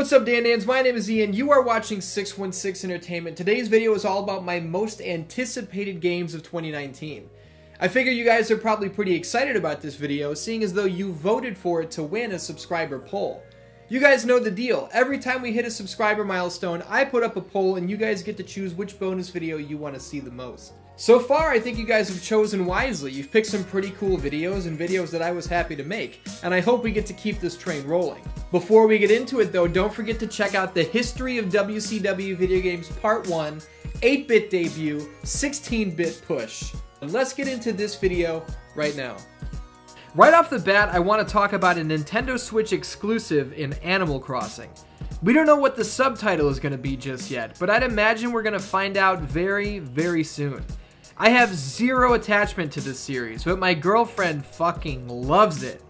What's up, Dan-Dans? My name is Ian. You are watching 616 Entertainment. Today's video is all about my most anticipated games of 2019. I figure you guys are probably pretty excited about this video, seeing as though you voted for it to win a subscriber poll. You guys know the deal. Every time we hit a subscriber milestone, I put up a poll and you guys get to choose which bonus video you want to see the most. So far, I think you guys have chosen wisely. You've picked some pretty cool videos and videos that I was happy to make, and I hope we get to keep this train rolling. Before we get into it though, don't forget to check out the History of WCW Video Games Part 1, 8-bit debut, 16-bit push. Let's get into this video right now. Right off the bat, I want to talk about a Nintendo Switch exclusive in Animal Crossing. We don't know what the subtitle is going to be just yet, but I'd imagine we're going to find out very, very soon. I have zero attachment to this series, but my girlfriend fucking loves it.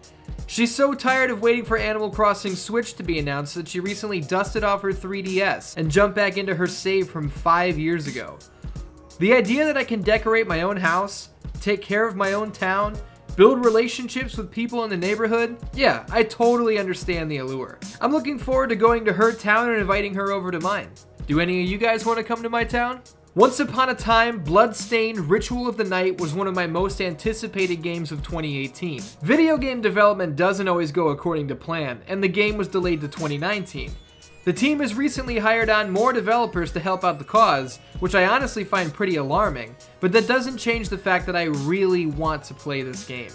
She's so tired of waiting for Animal Crossing Switch to be announced that she recently dusted off her 3DS and jumped back into her save from 5 years ago. The idea that I can decorate my own house, take care of my own town, build relationships with people in the neighborhood, yeah, I totally understand the allure. I'm looking forward to going to her town and inviting her over to mine. Do any of you guys want to come to my town? Once upon a time, Bloodstained Ritual of the Night was one of my most anticipated games of 2018. Video game development doesn't always go according to plan, and the game was delayed to 2019. The team has recently hired on more developers to help out the cause, which I honestly find pretty alarming, but that doesn't change the fact that I really want to play this game.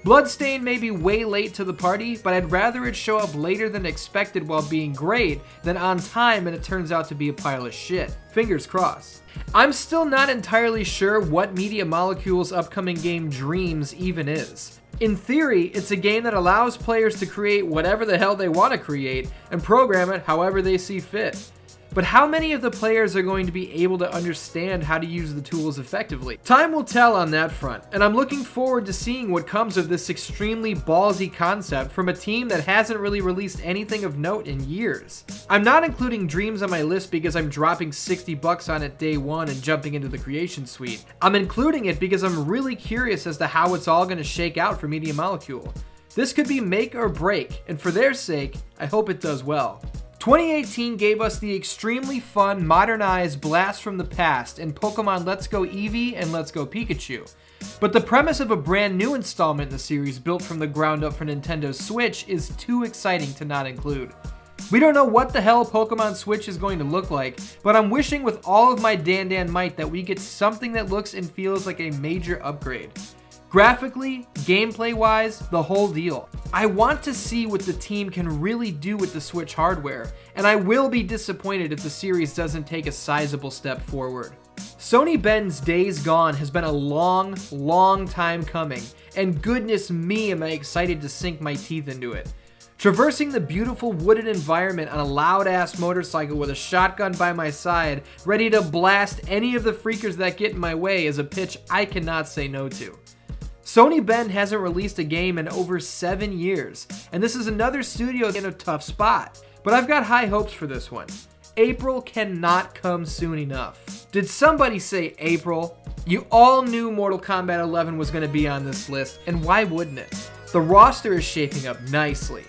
Bloodstained may be way late to the party, but I'd rather it show up later than expected while being great than on time and it turns out to be a pile of shit. Fingers crossed. I'm still not entirely sure what Media Molecule's upcoming game Dreams even is. In theory, it's a game that allows players to create whatever the hell they want to create and program it however they see fit. But how many of the players are going to be able to understand how to use the tools effectively? Time will tell on that front, and I'm looking forward to seeing what comes of this extremely ballsy concept from a team that hasn't really released anything of note in years. I'm not including Dreams on my list because I'm dropping $60 on it day one and jumping into the creation suite. I'm including it because I'm really curious as to how it's all going to shake out for Media Molecule. This could be make or break, and for their sake, I hope it does well. 2018 gave us the extremely fun, modernized blast from the past in Pokemon Let's Go Eevee and Let's Go Pikachu. But the premise of a brand new installment in the series built from the ground up for Nintendo Switch is too exciting to not include. We don't know what the hell Pokemon Switch is going to look like, but I'm wishing with all of my Dan might that we get something that looks and feels like a major upgrade. Graphically, gameplay-wise, the whole deal. I want to see what the team can really do with the Switch hardware, and I will be disappointed if the series doesn't take a sizable step forward. Sony Ben's Days Gone has been a long, long time coming, and goodness me am I excited to sink my teeth into it. Traversing the beautiful wooded environment on a loud-ass motorcycle with a shotgun by my side, ready to blast any of the freakers that get in my way is a pitch I cannot say no to. Sony Ben hasn't released a game in over 7 years, and this is another studio in a tough spot. But I've got high hopes for this one. April cannot come soon enough. Did somebody say April? You all knew Mortal Kombat 11 was going to be on this list, and why wouldn't it? The roster is shaping up nicely.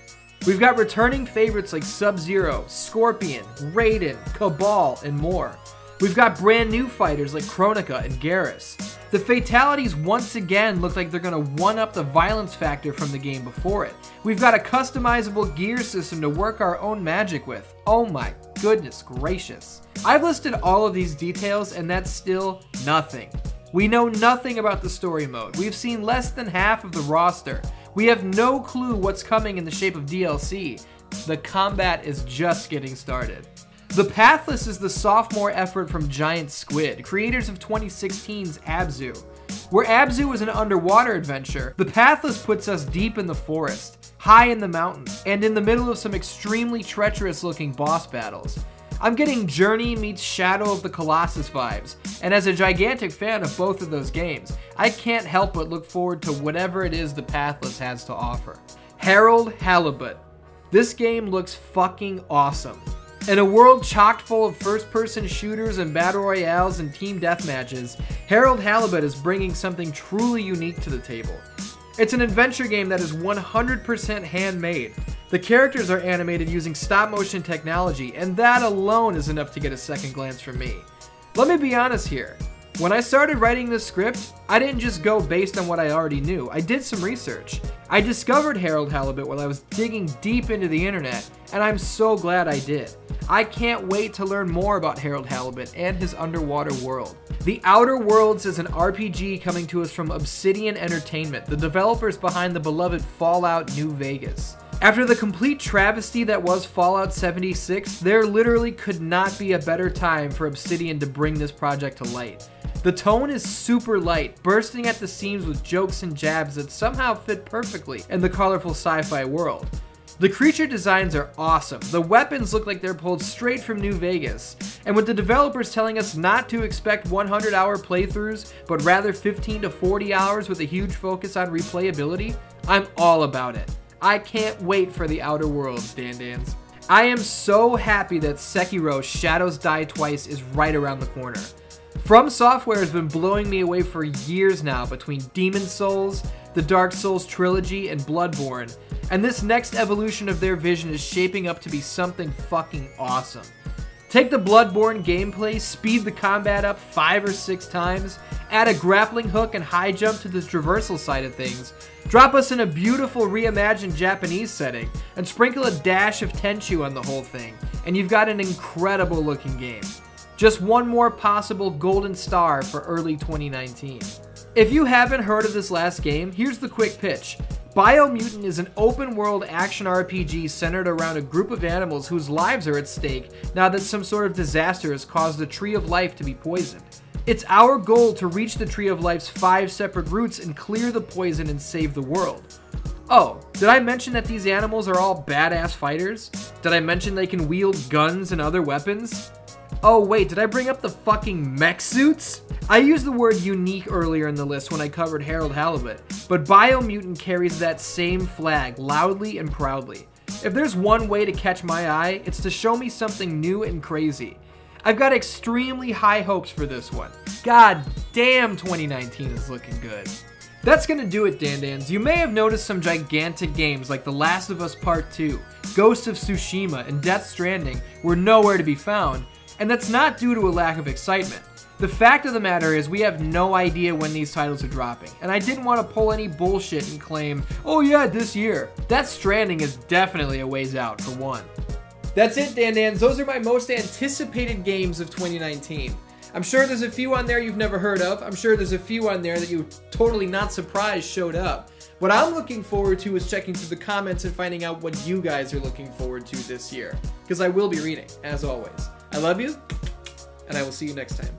We've got returning favorites like Sub-Zero, Scorpion, Raiden, Cabal, and more. We've got brand new fighters like Kronika and Garrus. The fatalities once again look like they're going to one-up the violence factor from the game before it. We've got a customizable gear system to work our own magic with. Oh my goodness gracious. I've listed all of these details and that's still nothing. We know nothing about the story mode. We've seen less than half of the roster. We have no clue what's coming in the shape of DLC. The combat is just getting started. The Pathless is the sophomore effort from Giant Squid, creators of 2016's Abzu. Where Abzu is an underwater adventure, the Pathless puts us deep in the forest, high in the mountains, and in the middle of some extremely treacherous looking boss battles. I'm getting Journey meets Shadow of the Colossus vibes, and as a gigantic fan of both of those games, I can't help but look forward to whatever it is the Pathless has to offer. Harold Halibut. This game looks fucking awesome. In a world chock full of first-person shooters and battle royales and team deathmatches, Harold Halibut is bringing something truly unique to the table. It's an adventure game that is 100% handmade. The characters are animated using stop-motion technology, and that alone is enough to get a second glance from me. Let me be honest here. When I started writing this script, I didn't just go based on what I already knew. I did some research. I discovered Harold Halibut while I was digging deep into the internet, and I'm so glad I did. I can't wait to learn more about Harold Halibut and his underwater world. The Outer Worlds is an RPG coming to us from Obsidian Entertainment, the developers behind the beloved Fallout New Vegas. After the complete travesty that was Fallout 76, there literally could not be a better time for Obsidian to bring this project to light. The tone is super light, bursting at the seams with jokes and jabs that somehow fit perfectly in the colorful sci-fi world. The creature designs are awesome, the weapons look like they're pulled straight from New Vegas, and with the developers telling us not to expect 100-hour playthroughs, but rather 15 to 40 hours with a huge focus on replayability, I'm all about it. I can't wait for the Outer Worlds, Dan-Dans. I am so happy that Sekiro Shadows Die Twice is right around the corner. From Software has been blowing me away for years now between Demon Souls, the Dark Souls trilogy, and Bloodborne, and this next evolution of their vision is shaping up to be something fucking awesome. Take the Bloodborne gameplay, speed the combat up 5 or 6 times, add a grappling hook and high jump to the traversal side of things, drop us in a beautiful reimagined Japanese setting, and sprinkle a dash of Tenchu on the whole thing, and you've got an incredible looking game. Just one more possible golden star for early 2019. If you haven't heard of this last game, here's the quick pitch. Biomutant is an open-world action RPG centered around a group of animals whose lives are at stake now that some sort of disaster has caused the Tree of Life to be poisoned. It's our goal to reach the Tree of Life's 5 separate routes and clear the poison and save the world. Oh, did I mention that these animals are all badass fighters? Did I mention they can wield guns and other weapons? Oh wait, did I bring up the fucking mech suits? I used the word unique earlier in the list when I covered Harold Halibut, but Biomutant carries that same flag loudly and proudly. If there's one way to catch my eye, it's to show me something new and crazy. I've got extremely high hopes for this one. God damn, 2019 is looking good. That's gonna do it, Dan-Dans. You may have noticed some gigantic games like The Last of Us Part 2, Ghost of Tsushima, and Death Stranding were nowhere to be found, and that's not due to a lack of excitement. The fact of the matter is we have no idea when these titles are dropping, and I didn't want to pull any bullshit and claim, oh yeah, this year. Death Stranding is definitely a ways out, for one. That's it, Dan-Dans. Those are my most anticipated games of 2019. I'm sure there's a few on there you've never heard of. I'm sure there's a few on there that you're totally not surprised showed up. What I'm looking forward to is checking through the comments and finding out what you guys are looking forward to this year, because I will be reading, as always. I love you, and I will see you next time.